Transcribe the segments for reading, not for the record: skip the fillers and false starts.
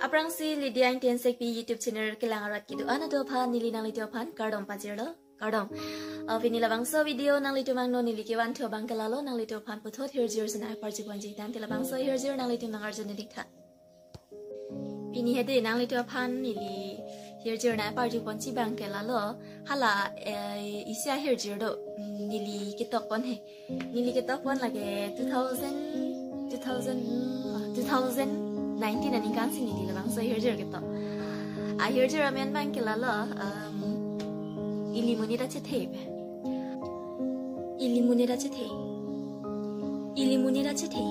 Aprang si Lydia Intensek pi YouTube channel kelang arat kidu ana do phan nili nang litu phan kardom pajero kardom vinila bangso video nang litu mang no nili kiwan tho bang kalalo nang litu phan puthot hirjir sana parji bonji tan tila bangso hirjir nang litu nang arjun dikha pini hede nang litu phan nili hirjir na parji bonji bang kalalo hala isya hirjir do nili kitok pon he nili kitok pon lage 2019 ani kan sini di labang so hirjir gitu. Hirjir amen bang kilala ilimunira cethe. Ilimunira cethe. Ilimunira cethe.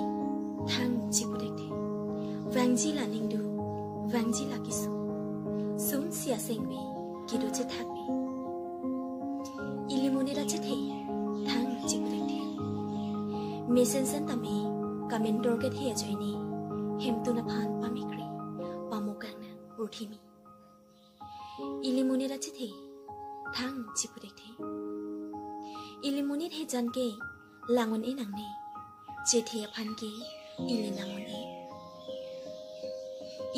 Thang chipudek the. Wangji la ningdu. Wangji la kisu. Sun sia sengwe kidu cethakwe. Ilimunira cethe. Thang chipudek the. Mesen sen tame kamendor ke the joini. Hemtuna phan pamikri pamukana urthimi ilimunira chithe thang chipudekhe ilimunit he janke langon e nangne chithe phan ke ilinangon e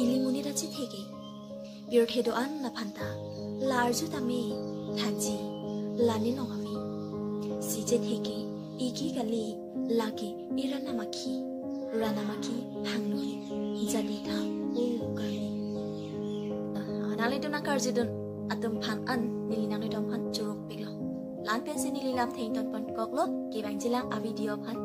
ilimunira chithe ke birthe do an na phanta larju tame thaji lani nongami si chithe ke iki kali lake irana makhi Ranamaki hangnuri jadi tham kami. Nali tu nak kerja dun atum phan an nili nang dum phan curug peklo. Lan pensi nili lam thing ton pon koklo kibang jilang a video phan